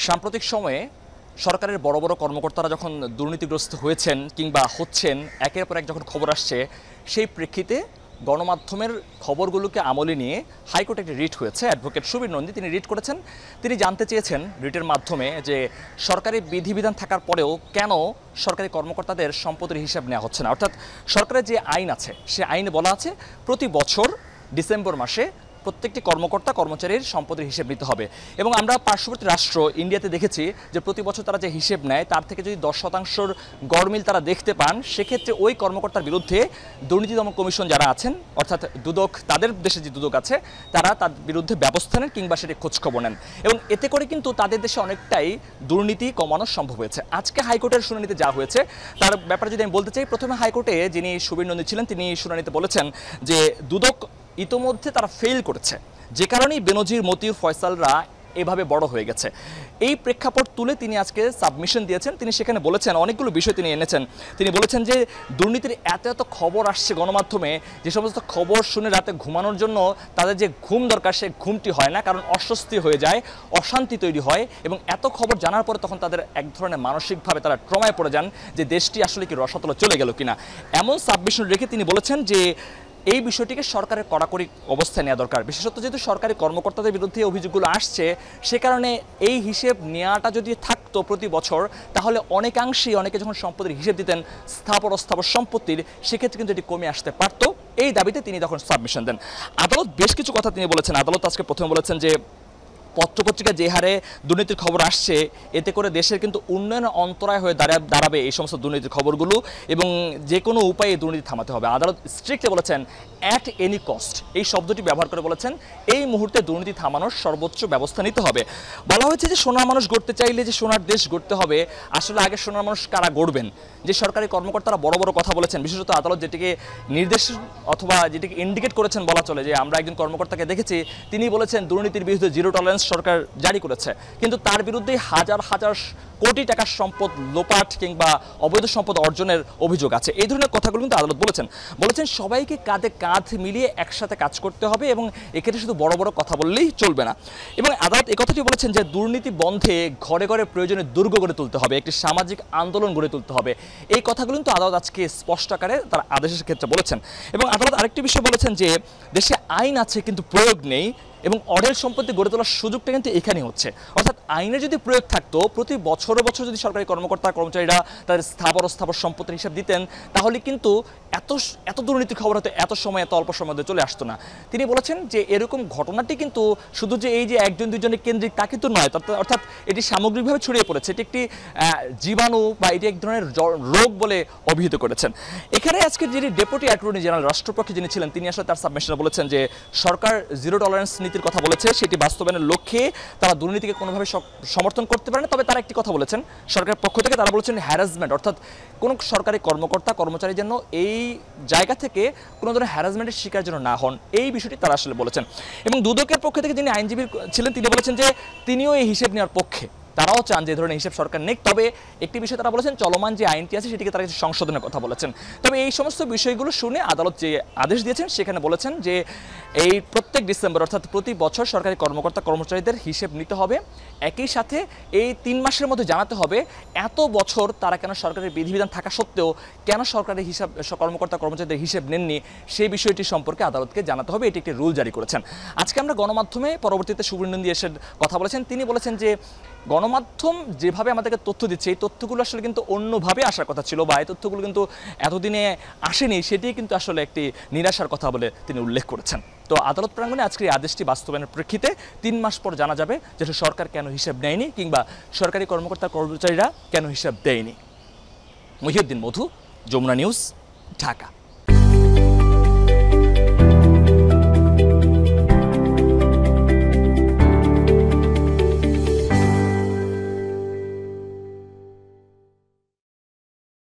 সাম্প্রতিক সময়ে সরকারের বড় বড় কর্মকর্তারা যখন দুর্নীতিগ্রস্ত হয়েছেন কিংবা হচ্ছেন, একের পর এক যখন খবর আসছে, সেই প্রেক্ষিতে গণমাধ্যমের খবরগুলোকে আমলে নিয়ে হাইকোর্টে একটি রিট হয়েছে। অ্যাডভোকেট সুবীর নন্দী তিনি রিট করেছেন। তিনি জানতে চেয়েছেন রিটের মাধ্যমে যে সরকারি বিধিবিধান থাকার পরেও কেন সরকারি কর্মকর্তাদের সম্পদের হিসাব নেওয়া হচ্ছে না। অর্থাৎ সরকারের যে আইন আছে সে আইনে বলা আছে প্রতি বছর ডিসেম্বর মাসে প্রত্যেকটি কর্মকর্তা কর্মচারীর সম্পদের হিসেব নিতে হবে। এবং আমরা পার্শ্ববর্তী রাষ্ট্র ইন্ডিয়াতে দেখেছি যে প্রতি বছর তারা যে হিসেব নেয় তার থেকে যদি 10% গড়মিল তারা দেখতে পান, সেক্ষেত্রে ওই কর্মকর্তার বিরুদ্ধে দুর্নীতি দমন কমিশন যারা আছেন, অর্থাৎ দুদক, তাদের দেশে যে দুদক আছে তারা তার বিরুদ্ধে ব্যবস্থা নেন কিংবা সেটি খোঁজখবর নেন, এবং এতে করে কিন্তু তাদের দেশে অনেকটাই দুর্নীতি কমানো সম্ভব হয়েছে। আজকে হাইকোর্টের শুনানিতে যা হয়েছে তার ব্যাপারে যদি আমি বলতে চাই, প্রথমে হাইকোর্টে যিনি সুবীর নন্দী ছিলেন তিনি শুনানিতে বলেছেন যে দুদক ইতোমধ্যে তারা ফেল করেছে, যে কারণেই বেনজির, মতিউর, ফয়সালরা এভাবে বড় হয়ে গেছে। এই প্রেক্ষাপট তুলে তিনি আজকে সাবমিশন দিয়েছেন। তিনি সেখানে বলেছেন, অনেকগুলো বিষয় তিনি এনেছেন। তিনি বলেছেন যে দুর্নীতির এত এত খবর আসছে গণমাধ্যমে, যে সমস্ত খবর শুনে রাতে ঘুমানোর জন্য তাদের যে ঘুম দরকার সে ঘুমটি হয় না, কারণ অস্বস্তি হয়ে যায়, অশান্তি তৈরি হয়, এবং এত খবর জানার পরে তখন তাদের এক ধরনের মানসিকভাবে তারা ট্রমায় পড়ে যান যে দেশটি আসলে কি রসাতলে চলে গেল কিনা। এমন সাবমিশন রেখে তিনি বলেছেন যে এই বিষয়টিকে সরকারের কড়াকড়ি অবস্থায় নেওয়া দরকার, বিশেষত যেহেতু সরকারি কর্মকর্তাদের বিরুদ্ধে অভিযোগগুলো আসছে, সে কারণে এই হিসেব নেওয়াটা যদি থাকতো প্রতি বছর, তাহলে অনেকাংশেই অনেকে যখন সম্পত্তির হিসেব দিতেন স্থাবর অস্থাবর সম্পত্তির, সেক্ষেত্রে কিন্তু এটি কমে আসতে পারতো। এই দাবিতে তিনি তখন সাবমিশন দেন। আদালত বেশ কিছু কথা তিনি বলেছেন। আদালত আজকে প্রথমে বলেছেন যে পত্রপত্রিকা যে হারে দুর্নীতির খবর আসছে, এতে করে দেশের কিন্তু উন্নয়ন অন্তরায় হয়ে দাঁড়াবে এই সমস্ত দুর্নীতির খবরগুলো, এবং যে কোনো উপায়ে দুর্নীতি থামাতে হবে। আদালত স্ট্রিক্টলি বলেছেন অ্যাট এনি কস্ট, এই শব্দটি ব্যবহার করে বলেছেন এই মুহূর্তে দুর্নীতি থামানোর সর্বোচ্চ ব্যবস্থা নিতে হবে। বলা হয়েছে যে সোনার মানুষ গড়তে চাইলে যে সোনার দেশ গড়তে হবে, আসলে আগে সোনার মানুষ কারা গড়বেন? যে সরকারি কর্মকর্তারা বড় বড় কথা বলেছেন, বিশেষত আদালত যেটিকে নির্দেশ অথবা যেটিকে ইন্ডিকেট করেছেন বলা চলে, যে আমরা একজন কর্মকর্তাকে দেখেছি তিনি বলেছেন দুর্নীতির বিরুদ্ধে জিরো টলারেন্স সরকার জারি করেছে, কিন্তু তার বিরুদ্ধে হাজার হাজার কোটি টাকার সম্পদ লোপাট কিংবা অবৈধ সম্পদ অর্জনের অভিযোগ আছে। এই ধরনের কথাগুলো কিন্তু আদালত বলেছেন সবাইকে কাঁধে কাঁধ মিলিয়ে একসাথে কাজ করতে হবে, এবং এক্ষেত্রে শুধু বড় বড় কথা বললেই চলবে না। এবং আদালত একথাটি বলেছেন যে দুর্নীতি বন্ধে ঘরে ঘরে প্রয়োজনে দুর্গ গড়ে তুলতে হবে, একটি সামাজিক আন্দোলন গড়ে তুলতে হবে। এই কথাগুলো কিন্তু আদালত আজকে স্পষ্ট আকারে তার আদেশের ক্ষেত্রে বলেছেন। এবং আদালত আরেকটি বিষয় বলেছেন যে দেশে আইন আছে কিন্তু প্রয়োগ নেই, এবং অঢেল সম্পত্তি গড়ে তোলার সুযোগটা কিন্তু এখানেই হচ্ছে। অর্থাৎ আইনের যদি প্রয়োগ থাকতো, প্রতি বছরে বছর যদি সরকারি কর্মকর্তা কর্মচারীরা তাদের স্থাবর অস্থাবর সম্পত্তির হিসাব দিতেন, তাহলে কিন্তু এত দুর্নীতির খবর হতো এত সময়, এত অল্প সময় চলে আসতো না। তিনি বলেছেন যে এরকম ঘটনাটি কিন্তু শুধু যে এই যে একজন দুজনের কেন্দ্রিক তা কিন্তু নয়, অর্থাৎ এটি সামগ্রিকভাবে ছড়িয়ে পড়েছে। এটি একটি জীবাণু বা এটি এক ধরনের রোগ বলে অভিহিত করেছেন। এখানে আজকে যিনি ডেপুটি অ্যাটর্নি জেনারেল রাষ্ট্রপক্ষে যিনি ছিলেন, তিনি আসলে তার সাবমিশনে বলেছেন যে সরকার জিরো টলারেন্স নীতির কথা বলেছে, সেটি বাস্তবায়নের লক্ষ্যে তারা দুর্নীতিকে কোনোভাবে সমর্থন করতে পারে না। তবে তারা একটি কথা বলেছেন সরকারের পক্ষ থেকে, তারা বলেছেন হ্যারাসমেন্ট, অর্থাৎ কোনো সরকারি কর্মকর্তা কর্মচারী যেন এই জায়গা থেকে কোনো ধরনের হ্যারাসমেন্টের শিকার যেন না হন, এই বিষয়টি তারা আসলে বলেছেন। এবং দুদকের পক্ষ থেকে যিনি আইনজীবী ছিলেন তিনি বলেছেন যে তিনিও এই হিসেব নেওয়ার পক্ষে, তারাও চান যে ধরনের হিসেব সরকার নেই। তবে একটি বিষয় তারা বলেছেন, চলমান যে আইনটি আছে সেটিকে তারা কিছু সংশোধনের কথা বলেছেন। তবে এই সমস্ত বিষয়গুলো শুনে আদালত যে আদেশ দিয়েছেন সেখানে বলেছেন যে এই প্রত্যেক ডিসেম্বর, অর্থাৎ প্রতি বছর সরকারি কর্মকর্তা কর্মচারীদের হিসেব নিতে হবে। একই সাথে এই 3 মাসের মধ্যে জানাতে হবে এত বছর তারা কেন সরকারের বিধিবিধান থাকা সত্ত্বেও কেন সরকারি কর্মকর্তা কর্মচারীদের হিসেব নেননি, সেই বিষয়টি সম্পর্কে আদালতকে জানাতে হবে। এটি একটি রুল জারি করেছেন। আজকে আমরা গণমাধ্যমে পরবর্তীতে সুবীর নন্দী এসে কথা বলেছেন। তিনি বলেছেন যে গণমাধ্যম যেভাবে আমাদেরকে তথ্য দিচ্ছে, এই তথ্যগুলো আসলে কিন্তু অন্যভাবে আসার কথা ছিল, বা এই তথ্যগুলো কিন্তু এতদিনে আসেনি, সেটি কিন্তু আসলে একটি নিরাশার কথা বলে তিনি উল্লেখ করেছেন। তো আদালত প্রাঙ্গণে আজকের এই আদেশটি বাস্তবায়নের প্রেক্ষিতে 3 মাস পর জানা যাবে যে সরকার কেন হিসাব নেয়নি কিংবা সরকারি কর্মকর্তা কর্মচারীরা কেন হিসাব দেয়নি। মহিউদ্দিন মধু, যমুনা নিউজ, ঢাকা।